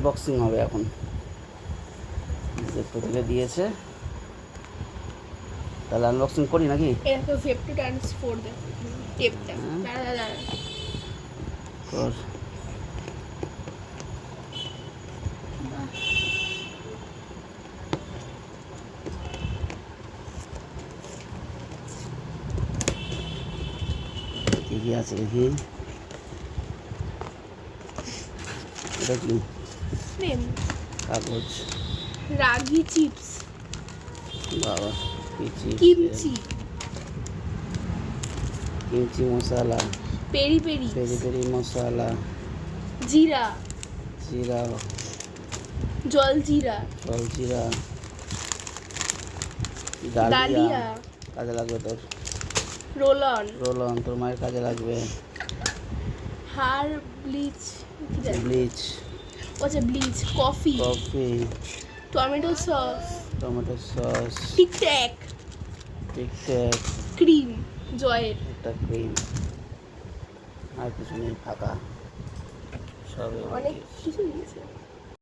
Unboxing হবে এখন। Zepto থেকে দিয়েছে, তাহলে আনবক্সিং করি নাকি? এটা তো জেপ্টো ট্রান্সফোর দে টেপটা। দাঁড়া কর। কি কি আছে দেখি। এটা কি? ফ্রেম কাগজ। রাগি চিপস, বাবা কি চিপস! কিমচি, কিমচি মশলা, পেরি পেরি, পেরি পেরি মশলা, জিরা, জিরা, জলজিরা, জলজিরা, ডালিয়া, ডালিয়া কাজে লাগবে তোর। রোল অন, রোল অন তোর মায়ের কাজে লাগবে। হার ব্লিচ, ব্লিচ, আচ্ছা bleach, coffee, coffee, tomato sauce, tomato sauce, টিকট্যাক, টিকট্যাক, cream জয়ের, একটা ক্রিম, আর কিছু নেই, ফাঁকা সব। অনেক কিছু দিয়েছে।